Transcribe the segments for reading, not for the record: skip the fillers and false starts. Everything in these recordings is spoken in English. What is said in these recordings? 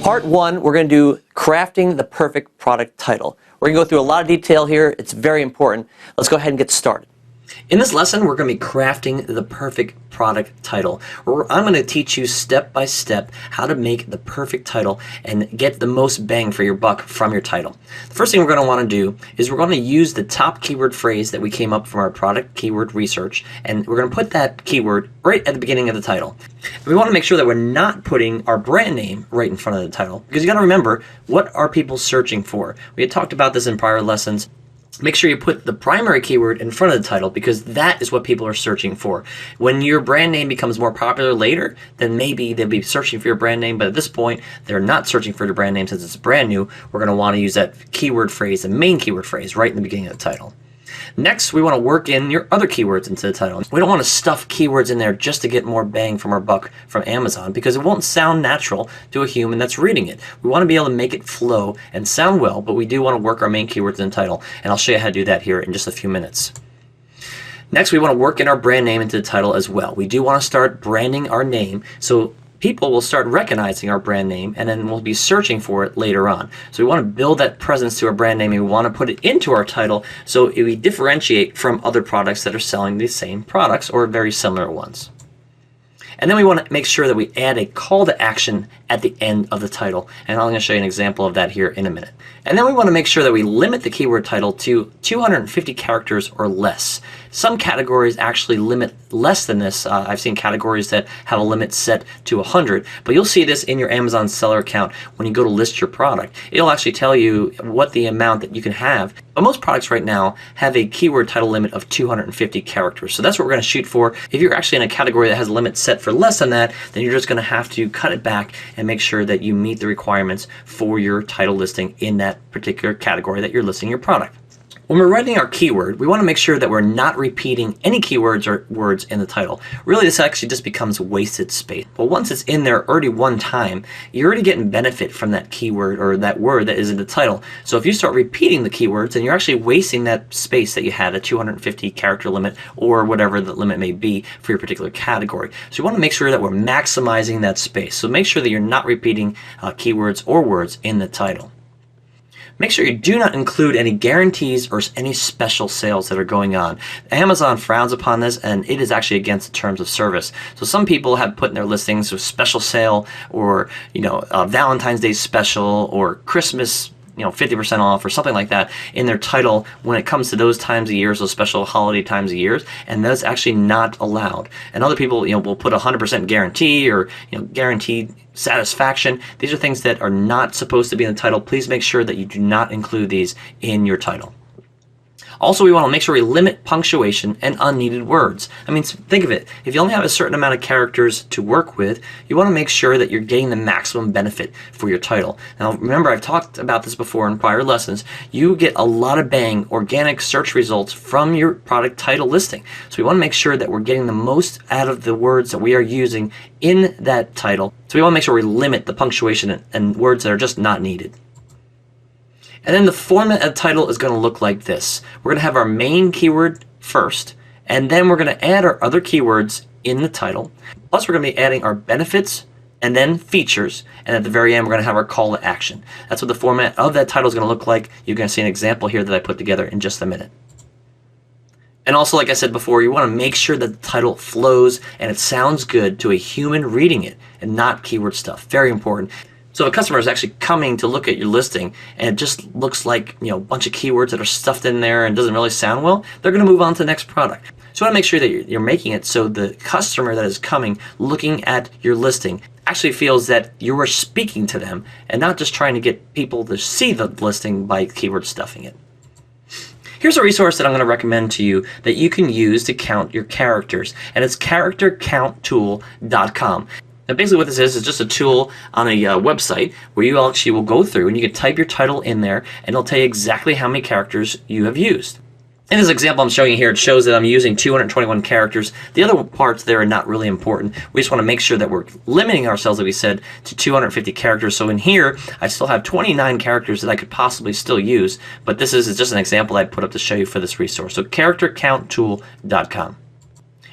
Part 1, we're going to do crafting the perfect product title. We're going to go through a lot of detail here. It's very important. Let's go ahead and get started. In this lesson, we're going to be crafting the perfect product title. I'm going to teach you step by step how to make the perfect title and get the most bang for your buck from your title. The first thing we're going to want to do is we're going to use the top keyword phrase that we came up from our product keyword research, and we're going to put that keyword right at the beginning of the title. And we want to make sure that we're not putting our brand name right in front of the title, because you got to remember, what are people searching for? We had talked about this in prior lessons. Make sure you put the primary keyword in front of the title, because that is what people are searching for. When your brand name becomes more popular later, then maybe they'll be searching for your brand name, but at this point, they're not searching for your brand name since it's brand new. We're going to want to use that keyword phrase, the main keyword phrase, right in the beginning of the title. Next, we want to work in your other keywords into the title. We don't want to stuff keywords in there just to get more bang from our buck from Amazon, because it won't sound natural to a human that's reading it. We want to be able to make it flow and sound well, but we do want to work our main keywords in the title, and I'll show you how to do that here in just a few minutes. Next, we want to work in our brand name into the title as well. We do want to start branding our name, so people will start recognizing our brand name, and then we'll be searching for it later on. So we want to build that presence to our brand name, and we want to put it into our title so we differentiate from other products that are selling the same products or very similar ones. And then we want to make sure that we add a call to action at the end of the title. And I'm going to show you an example of that here in a minute. And then we want to make sure that we limit the keyword title to 250 characters or less. Some categories actually limit less than this. I've seen categories that have a limit set to 100, but you'll see this in your Amazon seller account when you go to list your product. It'll actually tell you what the amount that you can have. But most products right now have a keyword title limit of 250 characters. So that's what we're going to shoot for. If you're actually in a category that has a limit set for less than that, then you're just going to have to cut it back and make sure that you meet the requirements for your title listing in that particular category that you're listing your product. When we're writing our keyword, we want to make sure that we're not repeating any keywords or words in the title. Really, this actually just becomes wasted space. But once it's in there already one time, you're already getting benefit from that keyword or that word that is in the title. So if you start repeating the keywords, then you're actually wasting that space that you had, a 250 character limit or whatever the limit may be for your particular category. So you want to make sure that we're maximizing that space. So make sure that you're not repeating keywords or words in the title. Make sure you do not include any guarantees or any special sales that are going on. Amazon frowns upon this, and it is actually against the terms of service. So some people have put in their listings a special sale, or Valentine's Day special, or Christmas 50% off or something like that in their title when it comes to those times of years, those special holiday times of years, and that's actually not allowed. And other people will put 100% guarantee or guaranteed satisfaction. These are things that are not supposed to be in the title. Please make sure that you do not include these in your title. Also, we want to make sure we limit punctuation and unneeded words. I mean, think of it. If you only have a certain amount of characters to work with, you want to make sure that you're getting the maximum benefit for your title. Now, remember, I've talked about this before in prior lessons. You get a lot of bang, organic search results from your product title listing. So we want to make sure that we're getting the most out of the words that we are using in that title. So we want to make sure we limit the punctuation and words that are just not needed. And then the format of the title is going to look like this. We're going to have our main keyword first, and then we're going to add our other keywords in the title. Plus, we're going to be adding our benefits and then features, and at the very end, we're going to have our call to action. That's what the format of that title is going to look like. You're going to see an example here that I put together in just a minute. And also, like I said before, you want to make sure that the title flows and it sounds good to a human reading it and not keyword stuff. Very important. So if a customer is actually coming to look at your listing and it just looks like a bunch of keywords that are stuffed in there and doesn't really sound well, they're going to move on to the next product. So you want to make sure that you're making it so the customer that is coming looking at your listing actually feels that you are speaking to them and not just trying to get people to see the listing by keyword stuffing it. Here's a resource that I'm going to recommend to you that you can use to count your characters, and it's charactercounttool.com. Now basically what this is just a tool on a website where you actually will go through and you can type your title in there and it'll tell you exactly how many characters you have used. In this example I'm showing you here, it shows that I'm using 221 characters. The other parts there are not really important. We just want to make sure that we're limiting ourselves, like we said, to 250 characters. So in here, I still have 29 characters that I could possibly still use, but this is just an example I put up to show you for this resource. So charactercounttool.com.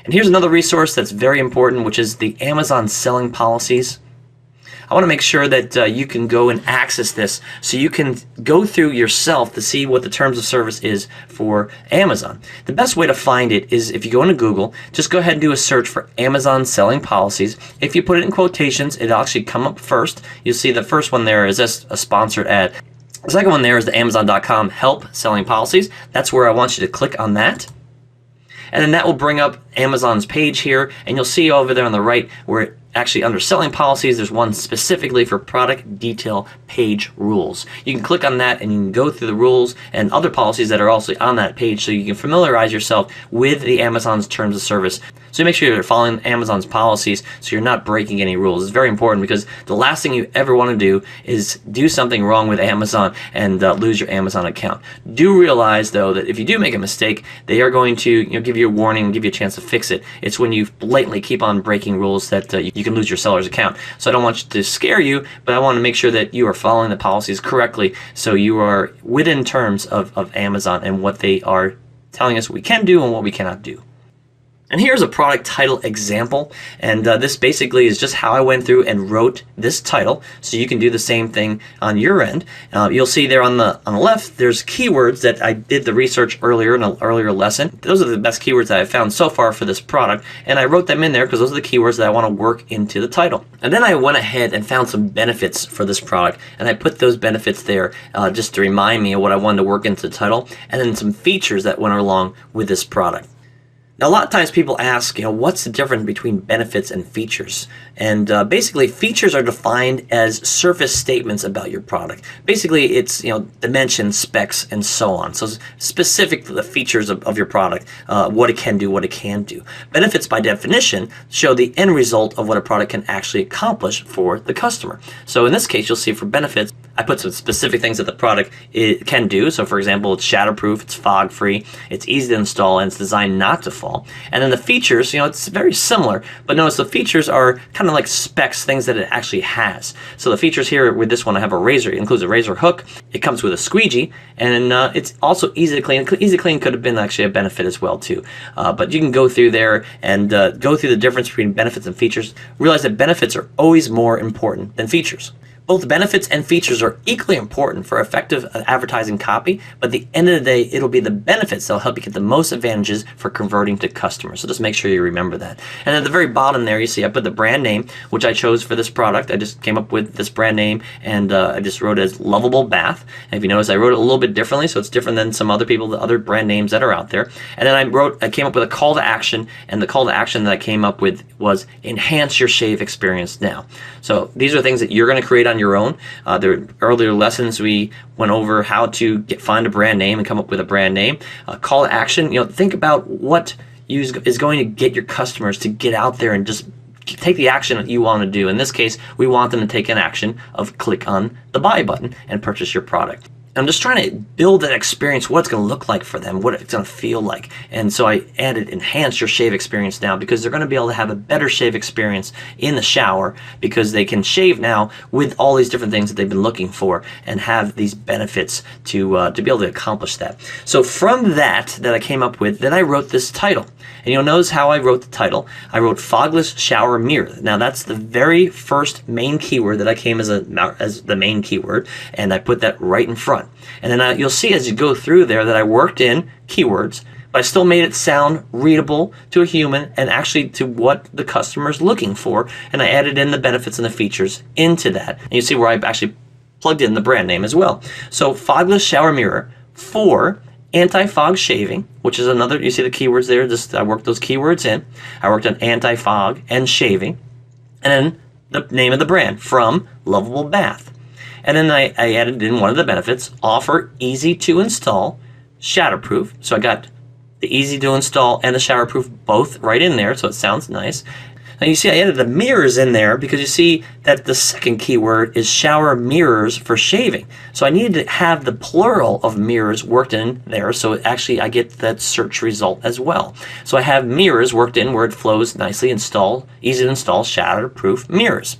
And here's another resource that's very important, which is the Amazon selling policies. I want to make sure that you can go and access this so you can go through yourself to see what the terms of service is for Amazon. The best way to find it is if you go into Google, just go ahead and do a search for Amazon selling policies. If you put it in quotations, it'll actually come up first. You'll see the first one there is just a sponsored ad. The second one there is the Amazon.com help selling policies. That's where I want you to click on that. And then that will bring up Amazon's page here, and you'll see over there on the right where it actually under selling policies, there's one specifically for product detail page rules. You can click on that and you can go through the rules and other policies that are also on that page so you can familiarize yourself with the Amazon's terms of service. So make sure you're following Amazon's policies so you're not breaking any rules. It's very important because the last thing you ever want to do is do something wrong with Amazon and lose your Amazon account. Do realize though that if you do make a mistake, they are going to give you a warning and give you a chance to fix it. It's when you blatantly keep on breaking rules that you can lose your seller's account. So I don't want to scare you, but I want to make sure that you are following the policies correctly so you are within terms of Amazon and what they are telling us we can do and what we cannot do. And here's a product title example, and this basically is just how I went through and wrote this title, so you can do the same thing on your end. You'll see there on the left, there's keywords that I did the research earlier in an earlier lesson. Those are the best keywords that I've found so far for this product, and I wrote them in there because those are the keywords that I want to work into the title. And then I went ahead and found some benefits for this product, and I put those benefits there just to remind me of what I wanted to work into the title, and then some features that went along with this product. Now, a lot of times people ask, what's the difference between benefits and features? And basically, features are defined as surface statements about your product. Basically, it's dimensions, specs, and so on. So specific to the features of your product, what it can do, what it can't do. Benefits, by definition, show the end result of what a product can actually accomplish for the customer. So in this case, you'll see for benefits, I put some specific things that the product can do. So for example, it's shatterproof, it's fog-free, it's easy to install, and it's designed not to fall. And then the features, it's very similar, but notice the features are kind of like specs, things that it actually has. So the features here with this one, I have a razor. It includes a razor hook. It comes with a squeegee, and it's also easy to clean. Easy clean could have been actually a benefit as well too. But you can go through there and go through the difference between benefits and features. Realize that benefits are always more important than features. Both benefits and features are equally important for effective advertising copy, but at the end of the day, it'll be the benefits that'll help you get the most advantages for converting to customers. So just make sure you remember that. And at the very bottom there, you see I put the brand name, which I chose for this product. I just came up with this brand name, and I just wrote it as Lovable Bath. And if you notice, I wrote it a little bit differently, so it's different than some other people, the other brand names that are out there. And then I came up with a call to action, and the call to action that I came up with was enhance your shave experience now. So these are things that you're going to create on your own. There earlier lessons we went over how to find a brand name and come up with a brand name. Call to action, think about what is going to get your customers to get out there and just take the action that you want to do. In this case, we want them to take an action of click on the buy button and purchase your product. I'm just trying to build that experience, what it's going to look like for them, what it's going to feel like. And so I added enhance your shave experience now, because they're going to be able to have a better shave experience in the shower because they can shave now with all these different things that they've been looking for and have these benefits to be able to accomplish that. So from that I came up with, then I wrote this title. And you'll notice how I wrote the title. I wrote fogless shower mirror. Now that's the very first main keyword that I came as the main keyword, and I put that right in front. And then you'll see as you go through there that I worked in keywords, but I still made it sound readable to a human and actually to what the customer's looking for. And I added in the benefits and the features into that. And you see where I actually plugged in the brand name as well. So fogless shower mirror for anti-fog shaving, which is another, you see the keywords there, I worked those keywords in. I worked on anti-fog and shaving. And then the name of the brand, from Lovable Bath. And then I added in one of the benefits, offer easy to install, shatterproof. So I got the easy to install and the showerproof both right in there, so it sounds nice. Now you see I added the mirrors in there because you see that the second keyword is shower mirrors for shaving. So I needed to have the plural of mirrors worked in there, so actually I get that search result as well. So I have mirrors worked in where it flows nicely, install, easy to install, shatterproof mirrors.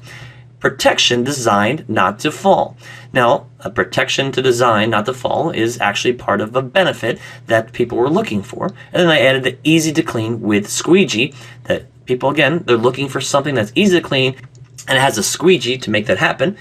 Protection designed not to fall. Now, a protection to design not to fall is actually part of a benefit that people were looking for. And then I added the easy to clean with squeegee, that people, again, they're looking for something that's easy to clean and it has a squeegee to make that happen.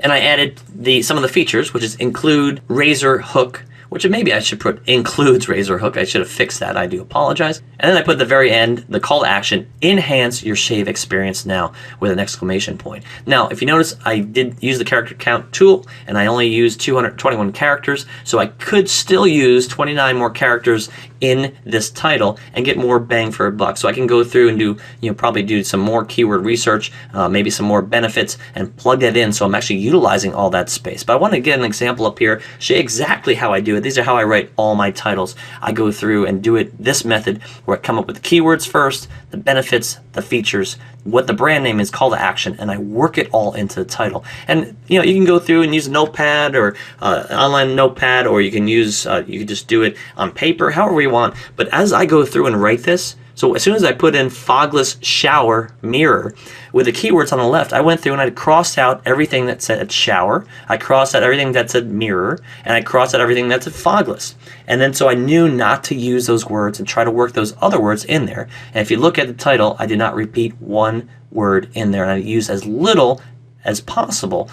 And I added some of the features, which is include razor hook, which maybe I should put includes razor hook. I should have fixed that. I do apologize. And then I put at the very end the call to action: enhance your shave experience now, with an exclamation point. Now, if you notice, I did use the character count tool, and I only used 221 characters, so I could still use 29 more characters in this title and get more bang for a buck. So I can go through and do, probably do some more keyword research, maybe some more benefits, and plug that in so I'm actually utilizing all that space. But I want to get an example up here, show you exactly how I do it. These are how I write all my titles. I go through and do it this method, where I come up with the keywords first, the benefits, the features, what the brand name is, call to action, and I work it all into the title. And you can go through and use a notepad or an online notepad, or you can use you can just do it on paper, however you want. But as I go through and write this, so as soon as I put in fogless shower mirror with the keywords on the left, I went through and I crossed out everything that said shower, I crossed out everything that said mirror, and I crossed out everything that said fogless. And then so I knew not to use those words and try to work those other words in there. And if you look at the title, I did not repeat one word in there, and I used as little as possible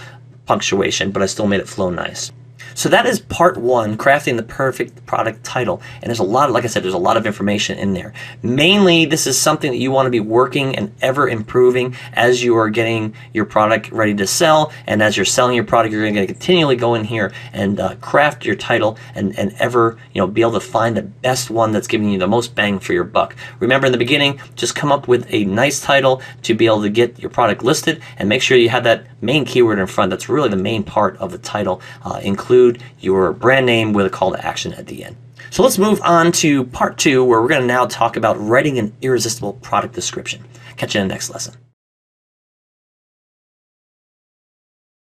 punctuation, but I still made it flow nice. So that is part one, crafting the perfect product title. And there's a lot, like I said, there's a lot of information in there. Mainly, this is something that you want to be working and ever improving as you are getting your product ready to sell. And as you're selling your product, you're going to continually go in here and craft your title and ever be able to find the best one that's giving you the most bang for your buck. Remember, in the beginning, just come up with a nice title to be able to get your product listed, and make sure you have that main keyword in front. That's really the main part of the title. Include your brand name with a call to action at the end. So let's move on to part two, where we're going to now talk about writing an irresistible product description. Catch you in the next lesson.